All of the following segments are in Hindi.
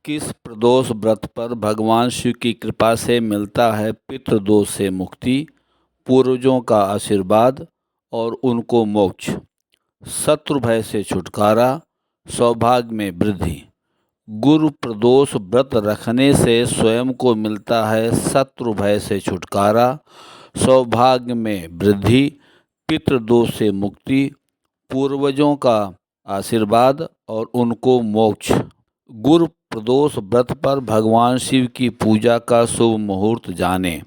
किस प्रदोष व्रत पर भगवान शिव की कृपा से मिलता है पितृदोष से मुक्ति, पूर्वजों का आशीर्वाद और उनको मोक्ष, शत्रु भय से छुटकारा, सौभाग्य में वृद्धि। गुरु प्रदोष व्रत रखने से स्वयं को मिलता है शत्रु भय से छुटकारा, सौभाग्य में वृद्धि, पितृदोष से मुक्ति, पूर्वजों का आशीर्वाद और उनको मोक्ष। गुरु प्रदोष व्रत पर भगवान शिव की पूजा का शुभ मुहूर्त जानें।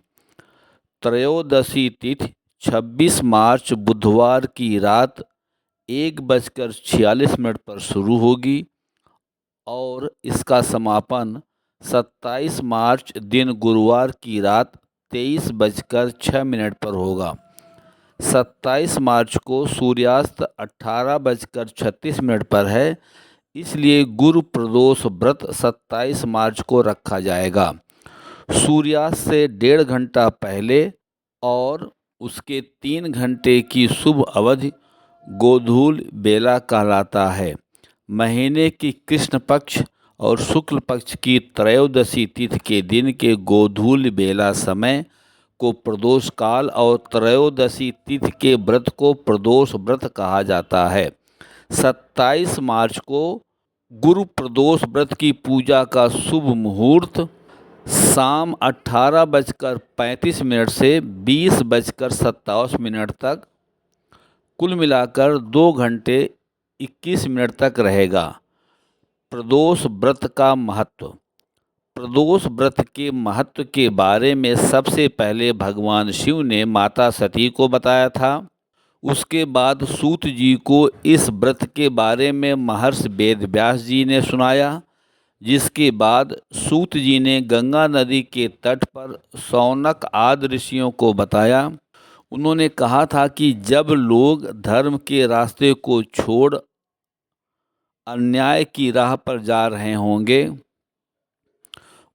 त्रयोदशी तिथि 26 मार्च बुधवार की रात 1:46 पर शुरू होगी और इसका समापन 27 मार्च दिन गुरुवार की रात 23:06 पर होगा। 27 मार्च को सूर्यास्त 18:36 पर है, इसलिए गुरु प्रदोष व्रत 27 मार्च को रखा जाएगा। सूर्यास्त से 1.5 घंटा पहले और उसके 3 घंटे की शुभ अवधि गोधूल बेला कहलाता है। महीने की कृष्ण पक्ष और शुक्ल पक्ष की त्रयोदशी तिथि के दिन के गोधूल बेला समय को प्रदोष काल और त्रयोदशी तिथि के व्रत को प्रदोष व्रत कहा जाता है। 27 मार्च को गुरु प्रदोष व्रत की पूजा का शुभ मुहूर्त शाम 18:35 से 20:57 तक, कुल मिलाकर 2 घंटे 21 मिनट तक रहेगा। प्रदोष व्रत का महत्व। प्रदोष व्रत के महत्व के बारे में सबसे पहले भगवान शिव ने माता सती को बताया था। उसके बाद सूत जी को इस व्रत के बारे में महर्षि वेदव्यास जी ने सुनाया, जिसके बाद सूत जी ने गंगा नदी के तट पर शौनक आदि ऋषियों को बताया। उन्होंने कहा था कि जब लोग धर्म के रास्ते को छोड़ अन्याय की राह पर जा रहे होंगे,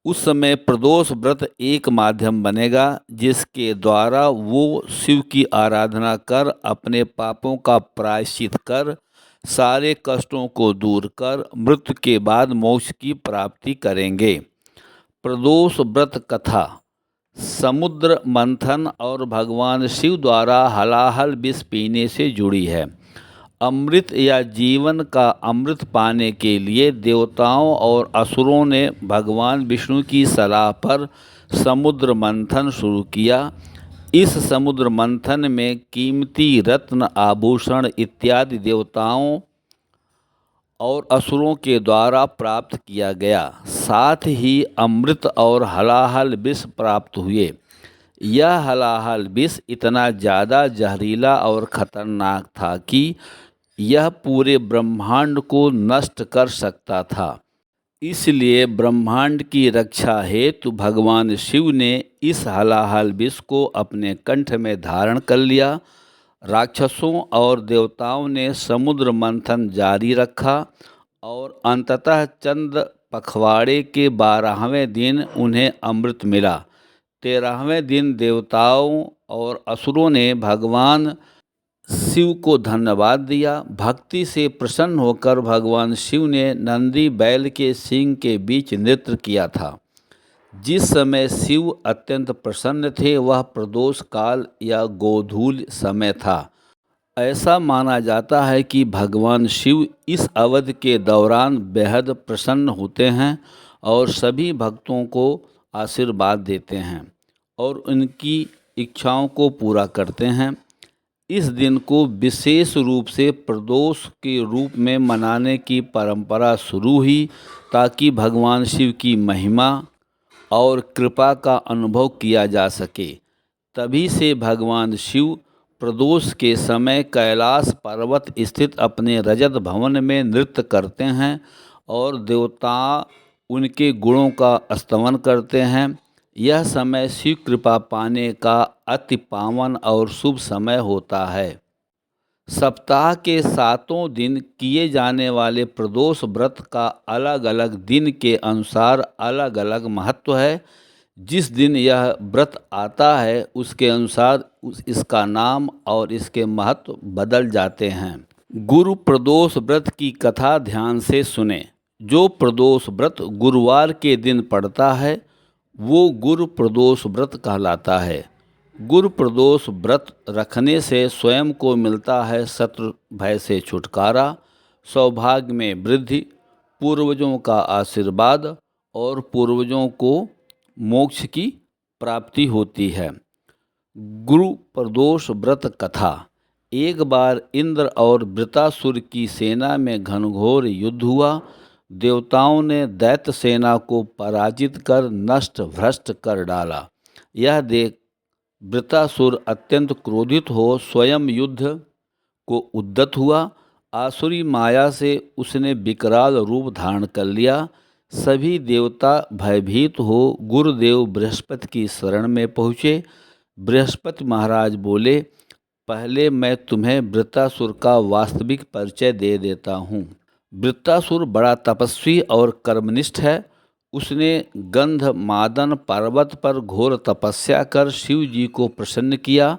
उस समय प्रदोष व्रत एक माध्यम बनेगा जिसके द्वारा वो शिव की आराधना कर अपने पापों का प्रायश्चित कर सारे कष्टों को दूर कर मृत्यु के बाद मोक्ष की प्राप्ति करेंगे। प्रदोष व्रत कथा। समुद्र मंथन और भगवान शिव द्वारा हलाहल विष पीने से जुड़ी है। अमृत या जीवन का अमृत पाने के लिए देवताओं और असुरों ने भगवान विष्णु की सलाह पर समुद्र मंथन शुरू किया। इस समुद्र मंथन में कीमती रत्न आभूषण इत्यादि देवताओं और असुरों के द्वारा प्राप्त किया गया, साथ ही अमृत और हलाहल विष प्राप्त हुए। यह हलाहल विष इतना ज़्यादा जहरीला और खतरनाक था कि यह पूरे ब्रह्मांड को नष्ट कर सकता था। इसलिए ब्रह्मांड की रक्षा हेतु भगवान शिव ने इस हलाहल विष को अपने कंठ में धारण कर लिया। राक्षसों और देवताओं ने समुद्र मंथन जारी रखा और अंततः चंद्र पखवाड़े के 12वें दिन उन्हें अमृत मिला। 13वें दिन देवताओं और असुरों ने भगवान शिव को धन्यवाद दिया। भक्ति से प्रसन्न होकर भगवान शिव ने नंदी बैल के सींग के बीच नृत्य किया था। जिस समय शिव अत्यंत प्रसन्न थे वह प्रदोष काल या गोधूल समय था। ऐसा माना जाता है कि भगवान शिव इस अवधि के दौरान बेहद प्रसन्न होते हैं और सभी भक्तों को आशीर्वाद देते हैं और उनकी इच्छाओं को पूरा करते हैं। इस दिन को विशेष रूप से प्रदोष के रूप में मनाने की परंपरा शुरू हुई ताकि भगवान शिव की महिमा और कृपा का अनुभव किया जा सके। तभी से भगवान शिव प्रदोष के समय कैलाश पर्वत स्थित अपने रजत भवन में नृत्य करते हैं और देवता उनके गुणों का स्तवन करते हैं। यह समय शिव कृपा पाने का अति पावन और शुभ समय होता है। सप्ताह के 7 दिन किए जाने वाले प्रदोष व्रत का अलग अलग दिन के अनुसार अलग अलग महत्व है। जिस दिन यह व्रत आता है उसके अनुसार इसका नाम और इसके महत्व बदल जाते हैं। गुरु प्रदोष व्रत की कथा ध्यान से सुने। जो प्रदोष व्रत गुरुवार के दिन पड़ता है वो गुरु प्रदोष व्रत कहलाता है। गुरु प्रदोष व्रत रखने से स्वयं को मिलता है शत्रु भय से छुटकारा, सौभाग्य में वृद्धि, पूर्वजों का आशीर्वाद और पूर्वजों को मोक्ष की प्राप्ति होती है। गुरु प्रदोष व्रत कथा। एक बार इंद्र और वृत्रासुर की सेना में घनघोर युद्ध हुआ। देवताओं ने दैत्य सेना को पराजित कर नष्ट भ्रष्ट कर डाला। यह देख वृत्रासुर अत्यंत क्रोधित हो स्वयं युद्ध को उद्यत हुआ। आसुरी माया से उसने विकराल रूप धारण कर लिया। सभी देवता भयभीत हो गुरुदेव बृहस्पति की शरण में पहुँचे। बृहस्पति महाराज बोले, पहले मैं तुम्हें वृत्रासुर का वास्तविक परिचय दे देता हूँ। वृत्रासुर बड़ा तपस्वी और कर्मनिष्ठ है। उसने गंधमादन पर्वत पर घोर तपस्या कर शिव जी को प्रसन्न किया।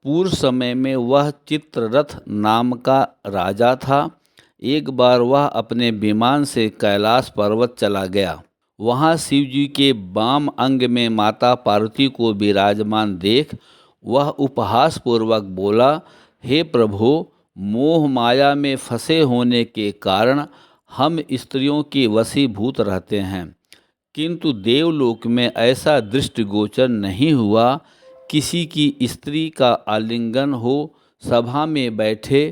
पूर्व समय में वह चित्ररथ नाम का राजा था। एक बार वह अपने विमान से कैलाश पर्वत चला गया। वहाँ शिव जी के बाम अंग में माता पार्वती को विराजमान देख वह उपहास पूर्वक बोला, हे प्रभु, मोह माया में फंसे होने के कारण हम स्त्रियों के वशीभूत रहते हैं, किंतु देवलोक में ऐसा दृष्टिगोचर नहीं हुआ। किसी की स्त्री का आलिंगन हो। सभा में बैठे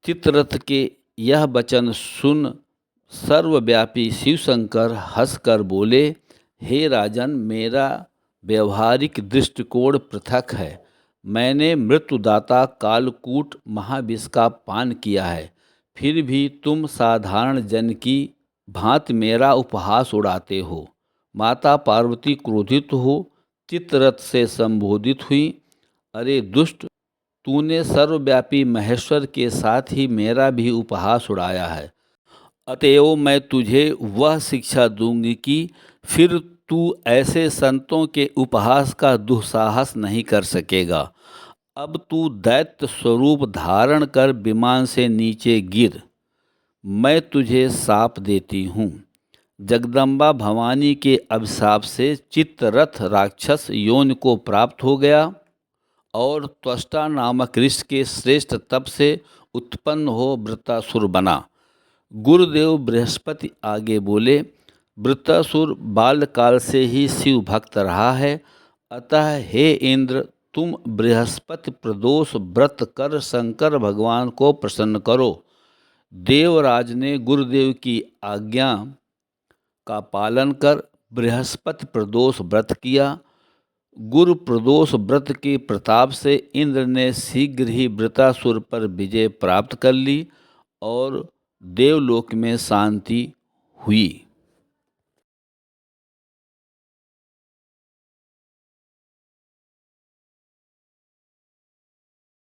चित्ररथ के यह वचन सुन सर्वव्यापी शिवशंकर हंसकर बोले, हे राजन, मेरा व्यवहारिक दृष्टिकोण पृथक है। मैंने मृत्युदाता कालकूट महाविष का पान किया है, फिर भी तुम साधारण जन की भांति मेरा उपहास उड़ाते हो। माता पार्वती क्रोधित हो चित्ररथ से संबोधित हुई, अरे दुष्ट, तूने सर्वव्यापी महेश्वर के साथ ही मेरा भी उपहास उड़ाया है। अतएव मैं तुझे वह शिक्षा दूंगी कि फिर तू ऐसे संतों के उपहास का दुस्साहस नहीं कर सकेगा। अब तू दैत्य स्वरूप धारण कर विमान से नीचे गिर। मैं तुझे शाप देती हूँ। जगदम्बा भवानी के अभिशाप से चित्ररथ राक्षस योनि को प्राप्त हो गया और त्वष्टा नामक ऋषि के श्रेष्ठ तप से उत्पन्न हो वृत्रासुर बना। गुरुदेव बृहस्पति आगे बोले, वृत्रासुर बाल्यकाल से ही शिव भक्त रहा है, अतः हे इंद्र, तुम बृहस्पति प्रदोष व्रत कर शंकर भगवान को प्रसन्न करो। देवराज ने गुरुदेव की आज्ञा का पालन कर बृहस्पति प्रदोष व्रत किया। गुरु प्रदोष व्रत के प्रताप से इंद्र ने शीघ्र ही वृत्रासुर पर विजय प्राप्त कर ली और देवलोक में शांति हुई।